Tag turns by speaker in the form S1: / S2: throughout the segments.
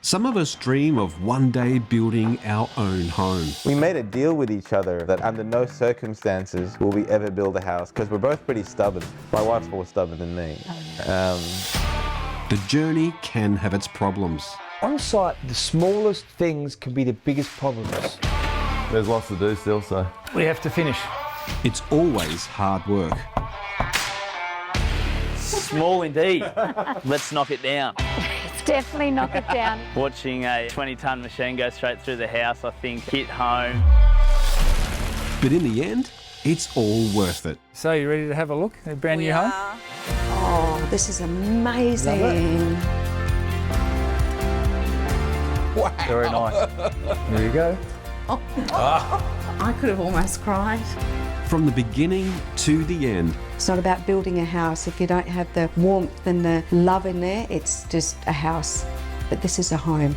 S1: Some of us dream of one day building our own home.
S2: We made a deal with each other that under no circumstances will we ever build a house, because we're both pretty stubborn. My wife's more stubborn than me.
S1: The journey can have its problems.
S3: On site, the smallest things can be the biggest problems.
S2: There's lots to do still, so.
S3: We have to finish.
S1: It's always hard work.
S4: Small indeed. Let's knock it down.
S5: Definitely knock it down.
S4: Watching a 20-tonne machine go straight through the house, I think, hit home.
S1: But in the end, it's all worth it.
S3: So you ready to have a look at a brand new home?
S5: Oh, this is amazing.
S3: Wow. Very nice. There you go.
S5: I could have almost cried.
S1: From the beginning to the end.
S6: It's not about building a house. If you don't have the warmth and the love in there, it's just a house. But this is a home.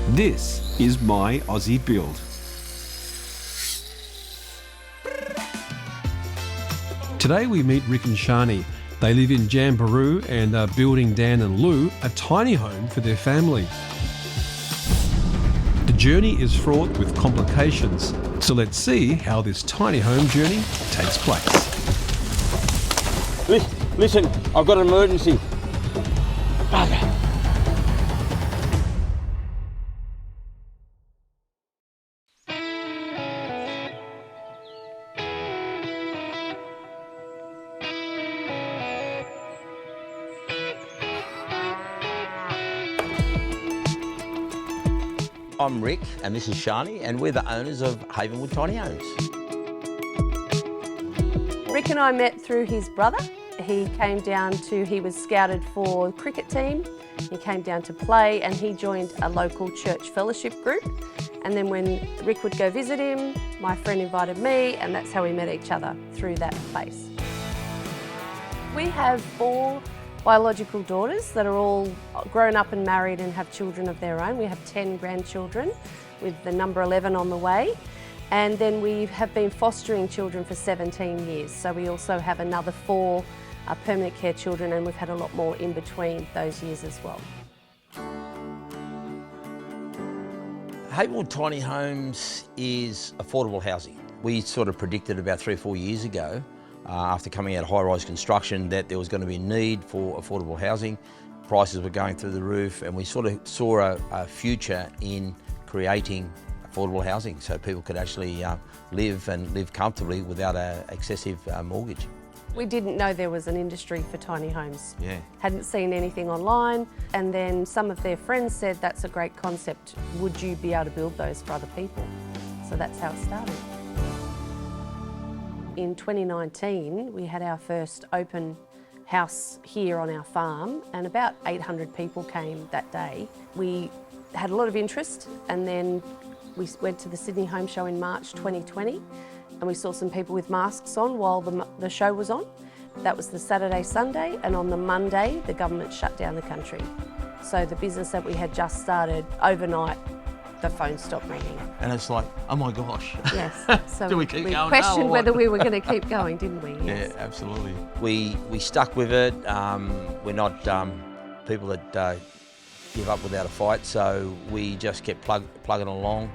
S1: This is My Aussie Build. Today we meet Rick and Shani. They live in Jamberoo and are building Dan and Lou a tiny home for their family. The journey is fraught with complications, so let's see how this tiny home journey takes place.
S4: Listen, I've got an emergency. Bugger.
S7: I'm Rick and this is Shani, and we're the owners of Havenwood Tiny Homes.
S8: Rick and I met through his brother. He came down he was scouted for the cricket team. He came down to play and he joined a local church fellowship group. And then when Rick would go visit him, my friend invited me, and that's how we met each other, through that place. We have 4 biological daughters that are all grown up and married and have children of their own. We have 10 grandchildren, with the number 11 on the way. And then we have been fostering children for 17 years. So we also have another 4 permanent care children, and we've had a lot more in between those years as well.
S7: Havenwood Tiny Homes is affordable housing. We sort of predicted about 3 or 4 years ago, after coming out of high-rise construction, that there was going to be a need for affordable housing. Prices were going through the roof, and we sort of saw a future in creating affordable housing so people could actually live comfortably without an excessive mortgage.
S8: We didn't know there was an industry for tiny homes.
S7: Yeah.
S8: Hadn't seen anything online, and then some of their friends said, that's a great concept, would you be able to build those for other people? So that's how it started. In 2019, we had our first open house here on our farm, and about 800 people came that day. We had a lot of interest, and then we went to the Sydney Home Show in March 2020, and we saw some people with masks on while the show was on. That was the Saturday, Sunday, and on the Monday, the government shut down the country. So the business that we had just started, overnight, the phone stopped ringing.
S7: And it's like, oh my gosh.
S8: Yes. So
S7: Do we keep going?
S8: questioned whether we were going to keep going, didn't we? Yes.
S7: Yeah, absolutely. We stuck with it. We're not people that give up without a fight, so we just kept plugging along.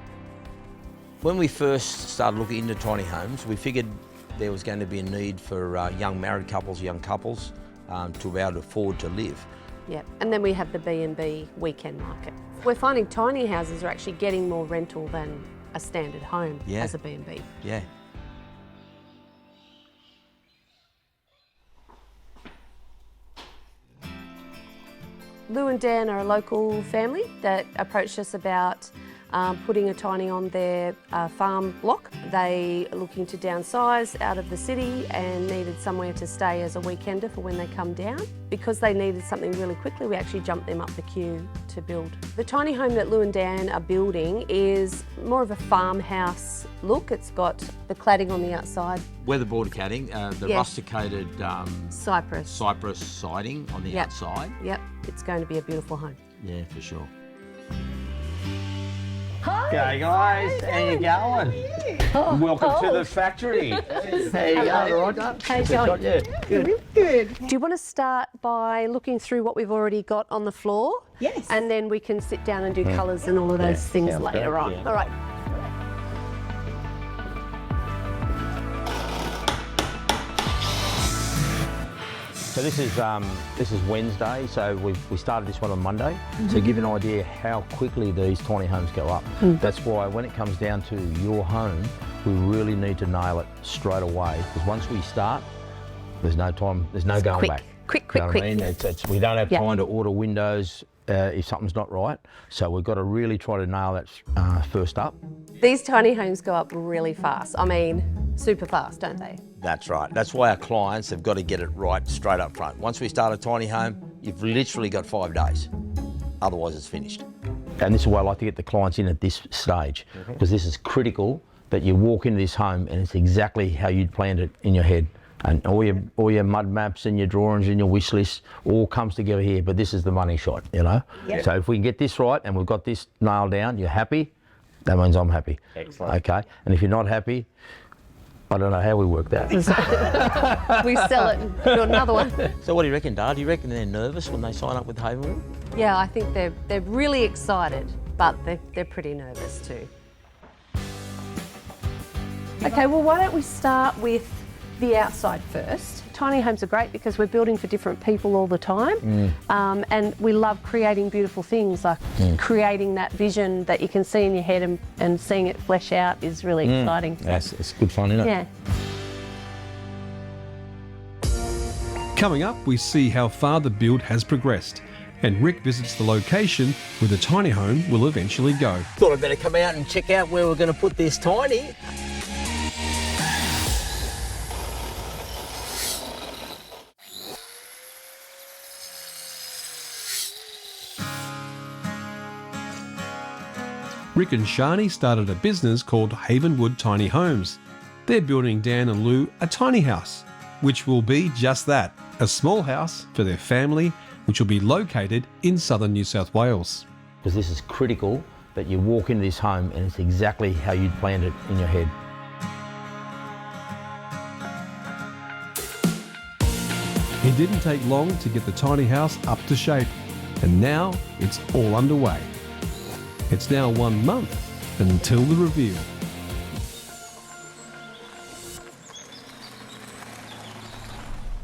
S7: When we first started looking into tiny homes, we figured there was going to be a need for young married couples, young couples, to be able to afford to live.
S8: Yeah, and then we have the B&B weekend market. We're finding tiny houses are actually getting more rental than a standard home as a B&B.
S7: Yeah.
S8: Lou and Dan are a local family that approached us about putting a tiny on their farm block. They are looking to downsize out of the city and needed somewhere to stay as a weekender for when they come down. Because they needed something really quickly, we actually jumped them up the queue to build. The tiny home that Lou and Dan are building is more of a farmhouse look. It's got the cladding on the outside.
S7: Weatherboard cladding, the rusticated
S8: cypress
S7: siding on the outside.
S8: Yep, it's going to be a beautiful home.
S7: Yeah, for sure.
S5: Hi.
S7: G'day guys, how you going? Welcome to the factory. How you going, all right?
S8: How you going? Good. Do you want to start by looking through what we've already got on the floor?
S5: Yes.
S8: And then we can sit down and do colours and all of those things
S7: sounds
S8: later
S7: good,
S8: on.
S7: yeah.
S8: All right.
S7: So this is Wednesday, so we started this one on Monday. To give you an idea how quickly these tiny homes go up. That's why when it comes down to your home, we really need to nail it straight away, because once we start, there's no time, there's no going back.
S8: Quick.
S7: You know what I mean? We don't have
S8: Yeah.
S7: time to order windows if something's not right. So we've got to really try to nail that first up.
S8: These tiny homes go up really fast. I mean, super fast, don't they?
S7: That's right. That's why our clients have got to get it right straight up front. Once we start a tiny home, you've literally got 5 days. Otherwise, it's finished. And this is why I like to get the clients in at this stage, because this is critical that you walk into this home and it's exactly how you'd planned it in your head. And all your mud maps and your drawings and your wish list all comes together here, but this is the money shot, you know?
S5: Yep.
S7: So if we can get this right and we've got this nailed down, you're happy, that means I'm happy.
S2: Excellent.
S7: Okay? And if you're not happy, I don't know how we work that.
S8: We sell it and do another one.
S7: So what do you reckon, Dad? Do you reckon they're nervous when they sign up with Havenwood?
S8: Yeah, I think they're really excited, but they're pretty nervous too. Okay, well, why don't we start with the outside first? Tiny homes are great because we're building for different people all the time, and we love creating beautiful things, like creating that vision that you can see in your head and seeing it flesh out is really exciting.
S7: Yes, it's good fun, isn't it?
S8: Yeah.
S1: Coming up, we see how far the build has progressed, and Rick visits the location where the tiny home will eventually go.
S7: Thought I'd better come out and check out where we're going to put this tiny.
S1: Rick and Shani started a business called Havenwood Tiny Homes. They're building Dan and Lou a tiny house, which will be just that, a small house for their family, which will be located in southern New South Wales.
S7: Because this is critical that you walk into this home and it's exactly how you'd planned it in your head.
S1: It didn't take long to get the tiny house up to shape, and now it's all underway. It's now 1 month until the reveal.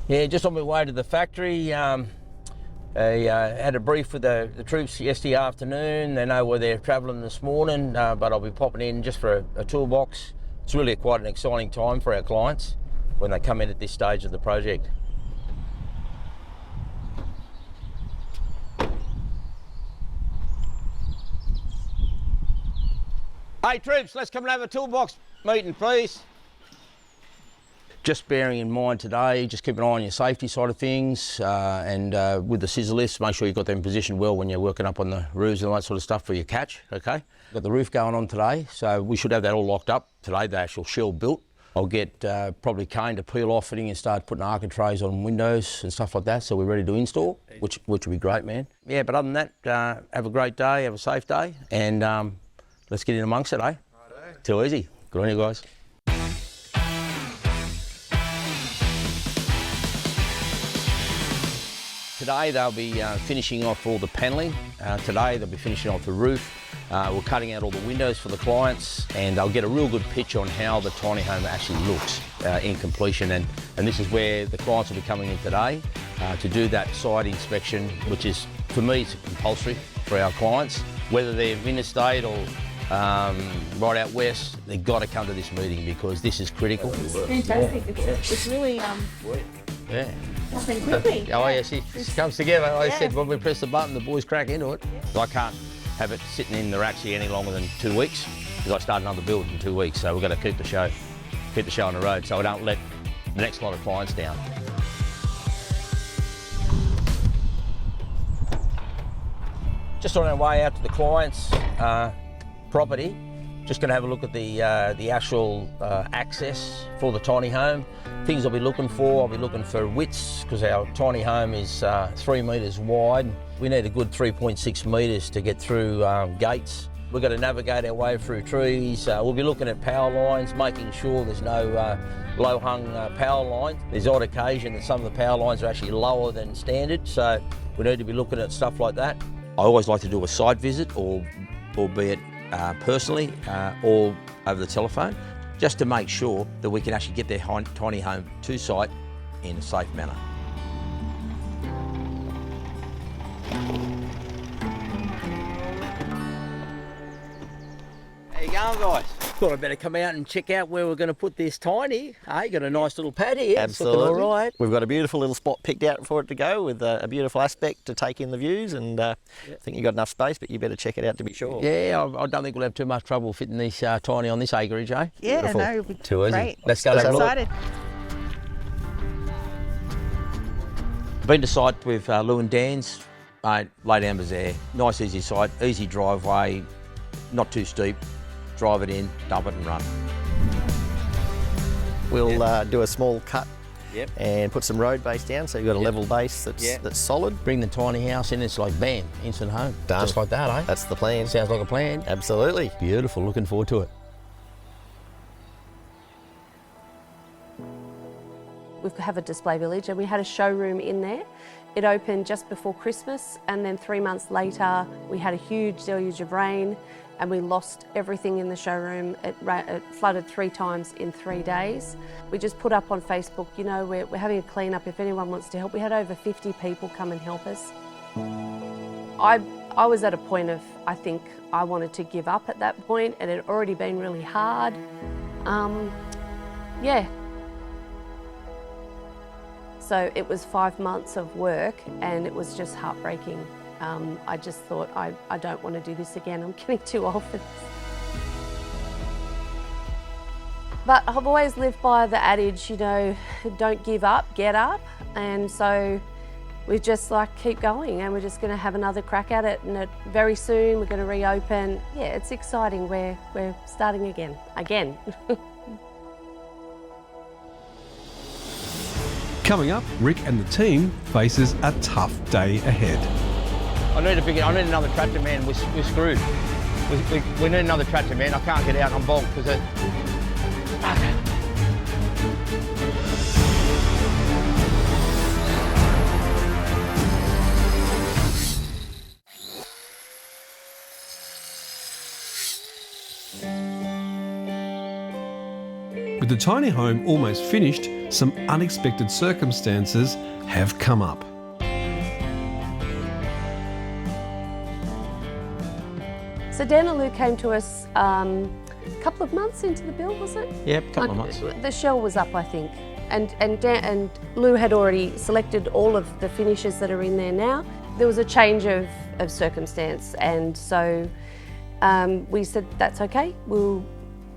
S7: Yeah, just on my way to the factory. I had a brief with the troops yesterday afternoon. They know where they're travelling this morning, but I'll be popping in just for a toolbox. It's really quite an exciting time for our clients when they come in at this stage of the project. Hey troops, let's come and have a toolbox meeting, please. Just bearing in mind today, just keep an eye on your safety side of things, and with the scissor lifts, make sure you've got them positioned well when you're working up on the roofs and all that sort of stuff for your catch, okay? Got the roof going on today, so we should have that all locked up today, the actual shell built. I'll get probably cane to peel off fitting and start putting architraves on windows and stuff like that, so we're ready to install, which will be great, man. Yeah, but other than that, have a great day, have a safe day, and let's get in amongst it, eh? Righto. Too easy. Good on you guys. Today they'll be finishing off all the panelling. Today they'll be finishing off the roof. We're cutting out all the windows for the clients, and they'll get a real good picture on how the tiny home actually looks in completion. And this is where the clients will be coming in today to do that site inspection, which is, for me, it's compulsory for our clients. Whether they're interstate or right out west, they've got to come to this meeting because this is critical.
S5: It's fantastic. It's really
S7: Yeah.
S5: happened quickly.
S7: Oh yes, it comes together. Like I said, when we press the button, the boys crack into it. I can't have it sitting in the racks here any longer than 2 weeks because I start another build in 2 weeks. So we've got to keep the show on the road so I don't let the next lot of clients down. Just on our way out to the client's property, just going to have a look at the actual access for the tiny home. Things I'll be looking for, I'll be looking for widths because our tiny home is 3 metres wide. We need a good 3.6 metres to get through gates. We've got to navigate our way through trees. We'll be looking at power lines, making sure there's no low-hung power lines. There's odd occasion that some of the power lines are actually lower than standard, so we need to be looking at stuff like that. I always like to do a site visit, albeit personally or over the telephone, just to make sure that we can actually get their tiny home to site in a safe manner. How you going, guys? Thought I'd better come out and check out where we're going to put this tiny. Hey, got a nice little pad here.
S9: Absolutely.
S7: It's looking all right.
S9: We've got a beautiful little spot picked out for it to go with a beautiful aspect to take in the views, and I think you've got enough space, but you better check it out to be sure.
S7: Yeah, I don't think we'll have too much trouble fitting this tiny on this acreage, eh?
S5: Yeah,
S7: Beautiful.
S5: no, it'll be
S7: Too easy.
S5: great.
S7: Let's go have a look.
S5: Excited.
S7: Been to site with Lou and Dan's. Lay down bazaar. Nice easy site, easy driveway, not too steep. Drive it in, dump it and run.
S9: We'll do a small cut
S7: Yep.
S9: and put some road base down, so you've got a level base that's solid.
S7: Bring the tiny house in, it's like bam, instant home.
S9: Done.
S7: Just like that, eh?
S9: That's the plan.
S7: Sounds like a plan.
S9: Absolutely.
S7: Beautiful, looking forward to it.
S8: We have a display village and we had a showroom in there. It opened just before Christmas, and then 3 months later we had a huge deluge of rain and we lost everything in the showroom. It flooded 3 times in 3 days. We just put up on Facebook, you know, we're having a clean up if anyone wants to help. We had over 50 people come and help us. I was at a point of, I think I wanted to give up at that point. It had already been really hard. Yeah. So it was 5 months of work and it was just heartbreaking. I just thought, I don't want to do this again. I'm getting too old for this. But I've always lived by the adage, you know, don't give up, get up. And so we just keep going, and we're just going to have another crack at it. And very soon we're going to reopen. Yeah, it's exciting. We're starting again.
S1: Coming up, Rick and the team faces a tough day ahead.
S7: I need another tractor, man. We're screwed. We need another tractor, man. I can't get out. I'm bogged because it. Okay.
S1: With the tiny home almost finished, some unexpected circumstances have come up.
S8: So Dan and Lou came to us a couple of months into the build, was it?
S7: Yep, a couple of months.
S8: The shell was up, I think. And Dan and Lou had already selected all of the finishes that are in there now. There was a change of circumstance, and so we said that's okay. We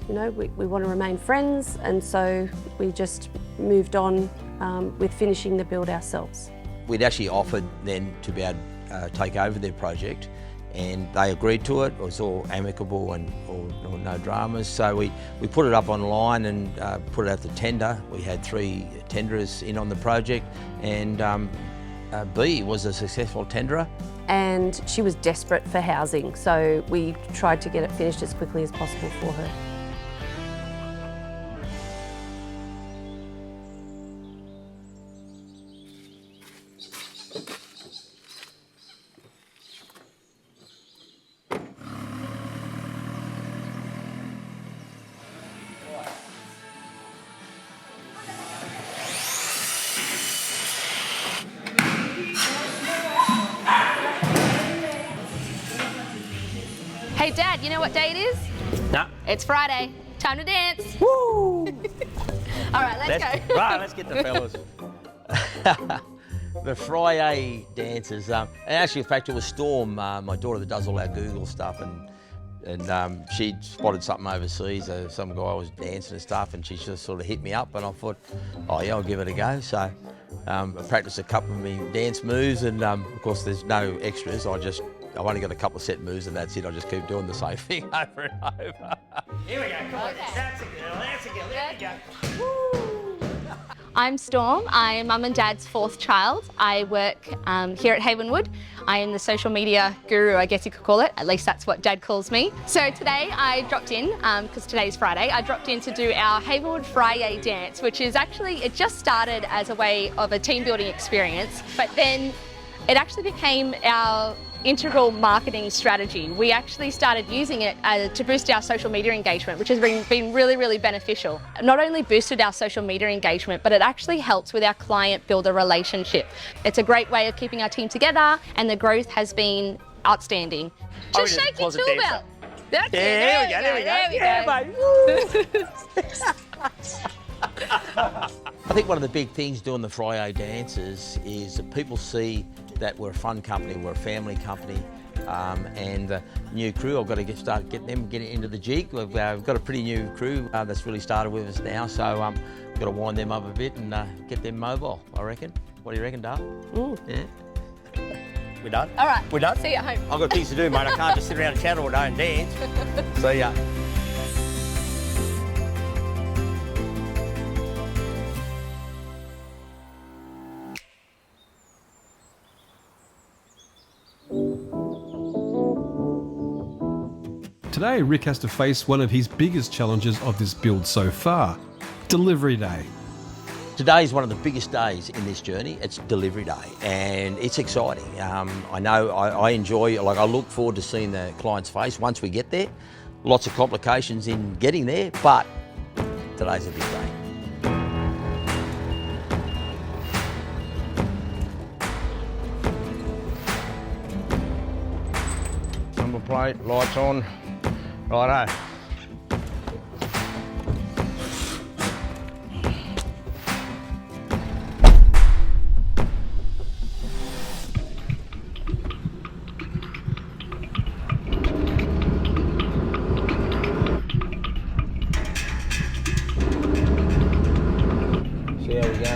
S8: want to remain friends, and so we just moved on with finishing the build ourselves.
S7: We'd actually offered then to be able to take over their project, and they agreed to it. It was all amicable and all no dramas. So we put it up online and put it out to tender. We had 3 tenderers in on the project, and B was a successful tenderer.
S8: And she was desperate for housing, so we tried to get it finished as quickly as possible for her.
S10: Hey Dad, you know what day it is?
S7: No.
S10: It's Friday. Time to dance. Woo! All right, let's go.
S7: Right, let's get the fellas. The Friday dances. And actually, in fact, it was Storm, my daughter that does all our Google stuff, and she'd spotted something overseas. Some guy was dancing and stuff, and she just sort of hit me up, and I thought, oh yeah, I'll give it a go. So I practiced a couple of my dance moves, and of course, there's no extras. I've only got a couple of set moves and that's it. I just keep doing the same thing over and over.
S10: Here we go, come on. That's a girl, there we go. Woo! I'm Storm. I'm mum and dad's fourth child. I work here at Havenwood. I am the social media guru, I guess you could call it. At least that's what Dad calls me. So today I dropped in, because today's Friday, I dropped in to do our Havenwood Friday dance, which is actually, it just started as a way of a team building experience, but then it actually became our integral marketing strategy. We actually started using it to boost our social media engagement, which has been really, really beneficial. It not only boosted our social media engagement, but it actually helps with our client builder relationship. It's a great way of keeping our team together, and the growth has been outstanding. Just shake your tool belt. That's
S7: There we go. I think one of the big things doing the Friday dances is that people see that we're a fun company, we're a family company, and the new crew, I've got to start getting into the jig. We've got a pretty new crew that's really started with us now, so got to wind them up a bit and get them mobile, I reckon. What do you reckon, Dale? Yeah.
S9: We're done?
S10: All right.
S9: We're done?
S10: See you at home.
S9: I've got things to do, mate. I can't just sit around and chat all day and dance. See ya.
S1: Today, Rick has to face one of his biggest challenges of this build so far, delivery day.
S7: Today is one of the biggest days in this journey. It's delivery day, and it's exciting. I know I enjoy, I look forward to seeing the client's face once we get there. Lots of complications in getting there, but today's a big day.
S11: Number plate, lights on. Righto.
S7: See how we go.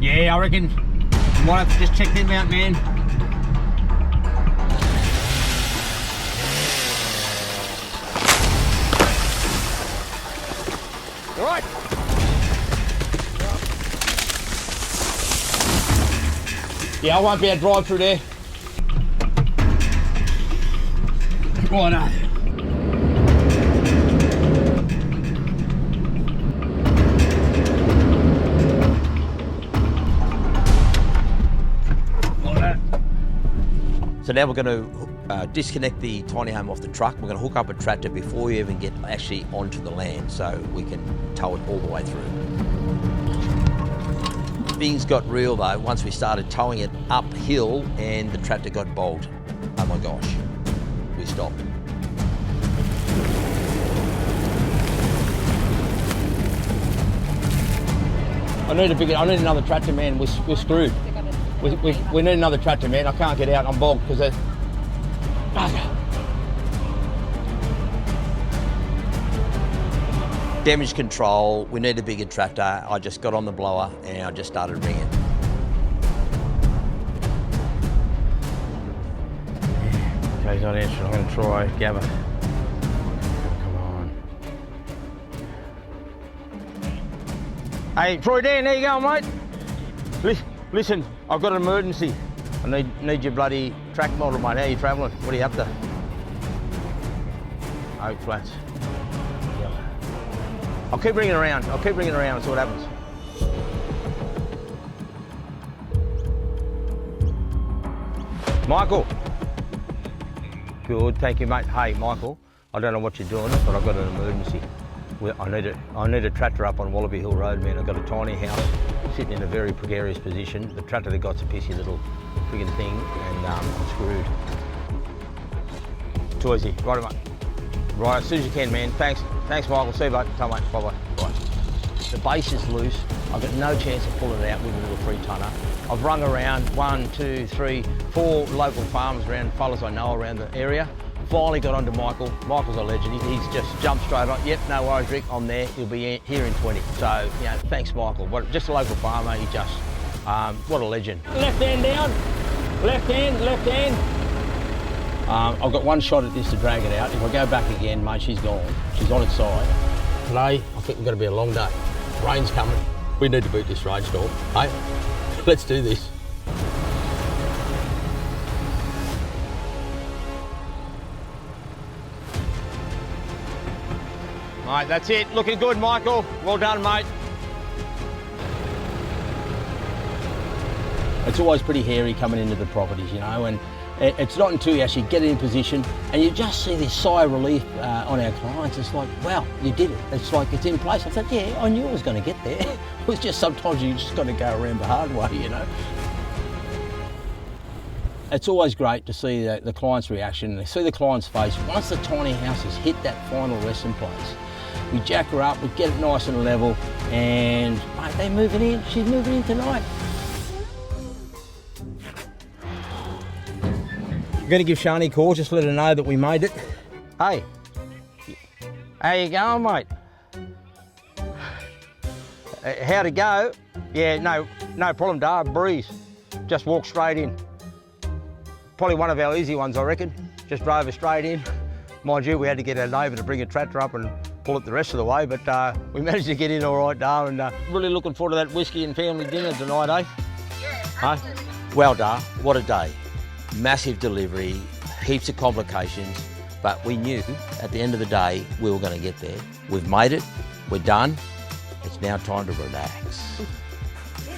S11: Yeah, I reckon you might have to just check them out, man. All right. Yeah, I won't be able to drive through there. Righto.
S7: So now we're going to disconnect the tiny home off the truck. We're going to hook up a tractor before we even get actually onto the land, so we can tow it all the way through. Things got real though once we started towing it uphill and the tractor got bogged. Oh my gosh, we stopped.
S11: I need another tractor, man. We're screwed. We need another tractor, man. I can't get out. I'm bogged because
S7: Damage control, we need a bigger tractor. I just got on the blower and I just started ringing.
S11: Okay, he's not answering. I'm going to try Gabba. Come on. Hey, Troy Dan, there you go, mate. Listen, I've got an emergency. I need your bloody track model, mate. How are you travelling? What are you up to? Oak Flats. I'll keep ringing around. and see what happens. Michael. Good, thank you, mate. Hey, Michael, I don't know what you're doing, but I've got an emergency. I need a tractor up on Wallaby Hill Road, man. I've got a tiny house sitting in a very precarious position. The tractor that got's a pissy little friggin' thing, and I'm screwed. Too easy. Right, mate. Right, as soon as you can, man. Thanks, Michael. See you, mate. Tell mate. Bye-bye. Bye. The base is loose. I've got no chance of pulling it out with a little 3-tonner. I've rung around 1, 2, 3, 4 local farmers around, fellas I know around the area. Finally got onto Michael. Michael's a legend. He's just jumped straight on. Yep, no worries, Rick. I'm there. He'll be here in 20. So, you know, thanks, Michael. Just a local farmer. He just, what a legend. Left hand down. Left hand. I've got one shot at this to drag it out. If I go back again, mate, she's gone. She's on its side. Today, I think we're going to be a long day. Rain's coming. We need to beat this rainstorm. Hey, let's do this. Mate, that's it. Looking good, Michael. Well done, mate. It's always pretty hairy coming into the properties, you know, and it's not until you actually get it in position and you just see this sigh of relief on our clients. It's like, wow, you did it. It's like it's in place. I thought, yeah, I knew I was going to get there. It was just sometimes you just got to go around the hard way, you know. It's always great to see the client's reaction and see the client's face. Once the tiny house has hit that final resting place, we jack her up, we get it nice and level, and mate, they're moving in. She's moving in tonight. I'm going to give Shani a call, just let her know that we made it. Hey, how you going, mate? How'd it go? Yeah, no problem, Dar. Breeze. Just walk straight in. Probably one of our easy ones, I reckon. Just drove her straight in. Mind you, we had to get our neighbour to bring a tractor up and pull it the rest of the way, but we managed to get in all right, Dar, and really looking forward to that whiskey and family dinner tonight, eh? Huh? Well, Dar, what a day. Massive delivery, heaps of complications, but we knew at the end of the day we were going to get there. We've made it, we're done. It's now time to relax.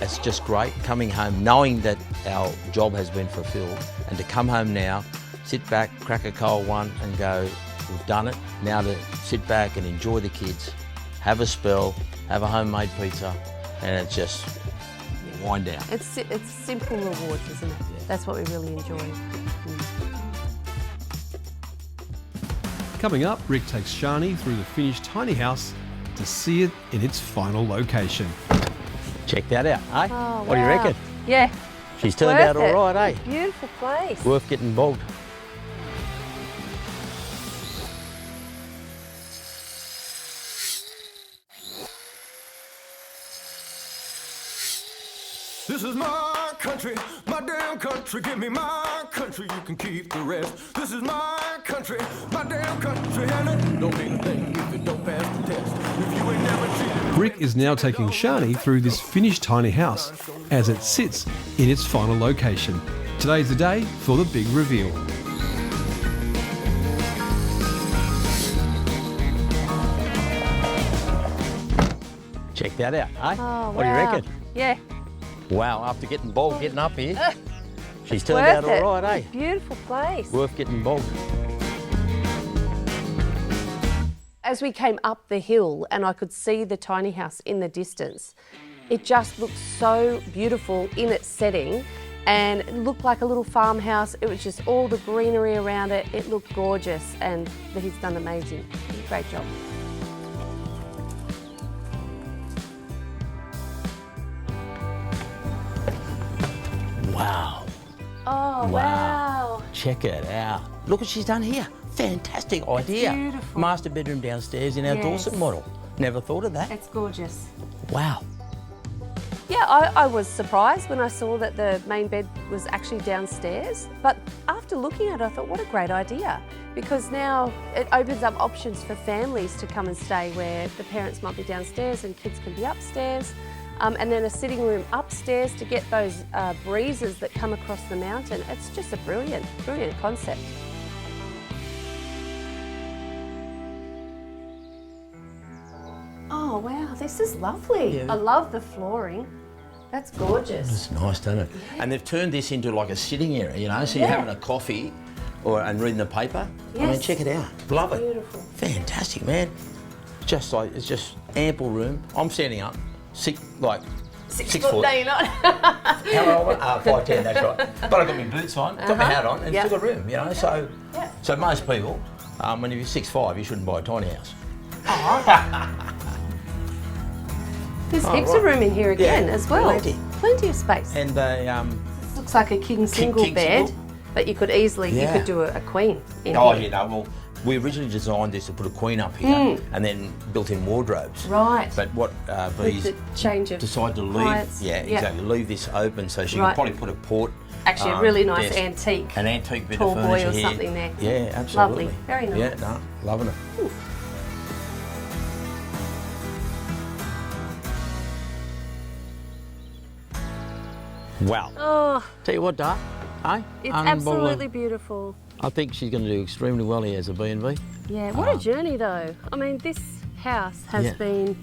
S11: It's just great coming home knowing that our job has been fulfilled, and to come home now, sit back, crack a cold one and go, we've done it. Now to sit back and enjoy the kids, have a spell, have a homemade pizza, and it's just wind down.
S8: It's simple rewards, isn't it? Yeah. That's what we really enjoy.
S1: Coming up, Rick takes Shani through the finished tiny house to see it in its final location.
S11: Check that out, eh?
S8: Oh,
S11: what do you reckon?
S8: Yeah.
S11: She's turned out all right, eh?
S8: Beautiful place.
S11: Worth getting bogged.
S12: This is my country, my damn country. Give me my country, you can keep the rest. This is my country, my damn country, and it don't mean a thing if it don't pass the test. If you ain't never treated.
S1: Rick is now taking Shani through this finished tiny house as it sits in its final location. Today's the day for the big reveal.
S11: Check that out, eh?
S8: Oh,
S11: what do you reckon?
S8: Yeah.
S11: Wow, after getting bogged, getting up here, she's turned out all right, eh?
S8: Beautiful place.
S11: Worth getting bogged.
S8: As we came up the hill and I could see the tiny house in the distance, it just looked so beautiful in its setting, and it looked like a little farmhouse. It was just all the greenery around it. It looked gorgeous, and he's done amazing. Great job.
S11: Wow.
S8: Oh, wow.
S11: Check it out. Look what she's done here. Fantastic idea.
S8: Beautiful.
S11: Master bedroom downstairs in our DAWSON model. Never thought of that.
S8: It's gorgeous.
S11: Wow.
S8: Yeah, I was surprised when I saw that the main bed was actually downstairs, but after looking at it, I thought, what a great idea, because now it opens up options for families to come and stay where the parents might be downstairs and kids can be upstairs, and then a sitting room upstairs to get those breezes that come across the mountain. It's just a brilliant, brilliant concept. Oh wow, this is lovely. Yeah. I love the flooring. That's gorgeous.
S11: It's nice, doesn't it? Yeah. And they've turned this into like a sitting area, you know, so you're having a coffee and reading the paper. Yes. I mean, check it out. Love it.
S8: Beautiful.
S11: Fantastic, man. Just like, it's just ample room. I'm standing up, six foot.
S8: No, you're not.
S11: How old am I? 5'10", that's right. But I've got my boots on, got my hat on, and still got room, you know. So, so most people, when you're 6'5", you shouldn't buy a tiny house.
S8: Oh. There's heaps of room in here again as well. Plenty of space.
S11: And
S8: this looks like a king single bed, but you could easily you could do a queen in here.
S11: Yeah, no, well,
S7: We originally designed this to put a queen up here and then built-in wardrobes.
S8: Right.
S7: But what Bee's
S8: With the change of
S7: decided to leave,
S8: heights.
S7: exactly, leave this open so she
S8: Right.
S7: can probably put a port.
S8: Actually, a really nice
S7: desk,
S8: antique.
S7: an antique bit
S8: tall
S7: of
S8: boy
S7: furniture
S8: or
S7: here.
S8: something there.
S7: Yeah, absolutely.
S8: Lovely. Very nice.
S7: Yeah, no, loving it.
S8: Ooh.
S11: Wow.
S8: Oh,
S11: Tell you what, Dar, eh?
S8: it's
S11: Unbelievable.
S8: absolutely beautiful.
S11: I think she's going to do extremely well here as a B&B.
S8: Yeah, what a journey though. I mean, this house has been,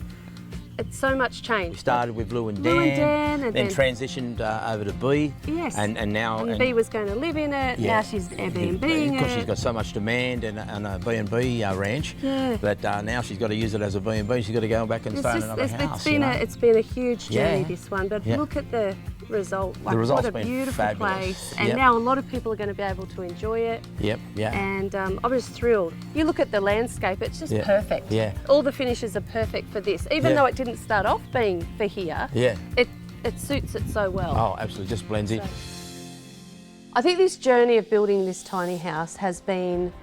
S8: it's so much change.
S7: We started with Lou and Dan,
S8: Lou and Dan, and
S7: then
S8: then
S7: transitioned over to Bee.
S8: Yes.
S7: And now...
S8: And Bee was going to live in it, now she's Airbnb-ing
S7: Because
S8: it.
S7: she's got so much demand and a B&B ranch,
S8: Yeah.
S7: but now she's got to use it as a B&B. She's got to go back and stay in another house.
S8: It's been a huge journey,
S7: Yeah.
S8: this one, but
S7: Yeah.
S8: look at the result. Like,
S7: result's
S8: what a
S7: been
S8: beautiful
S7: fabulous.
S8: place. And
S7: Yep.
S8: now a lot of people are going to be able to enjoy it.
S7: Yep, yeah.
S8: And I was thrilled. You look at the landscape, it's just perfect.
S7: Yeah.
S8: All the finishes are perfect for this. Even though it didn't start off being for here,
S7: Yeah.
S8: it suits it so well.
S7: Oh, absolutely, just blends in.
S8: I think this journey of building this tiny house has been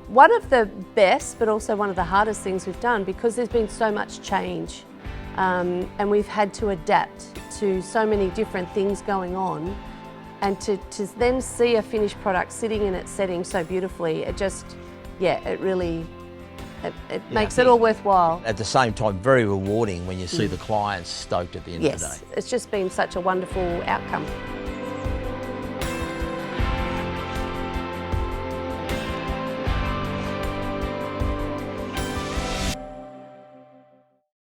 S8: one of the best, but also one of the hardest things we've done, because there's been so much change and we've had to adapt to so many different things going on, and to then see a finished product sitting in its setting so beautifully, it just, it really, it makes it all worthwhile.
S7: At the same time, very rewarding when you see the clients stoked at the end of the day.
S8: Yes, it's just been such a wonderful outcome.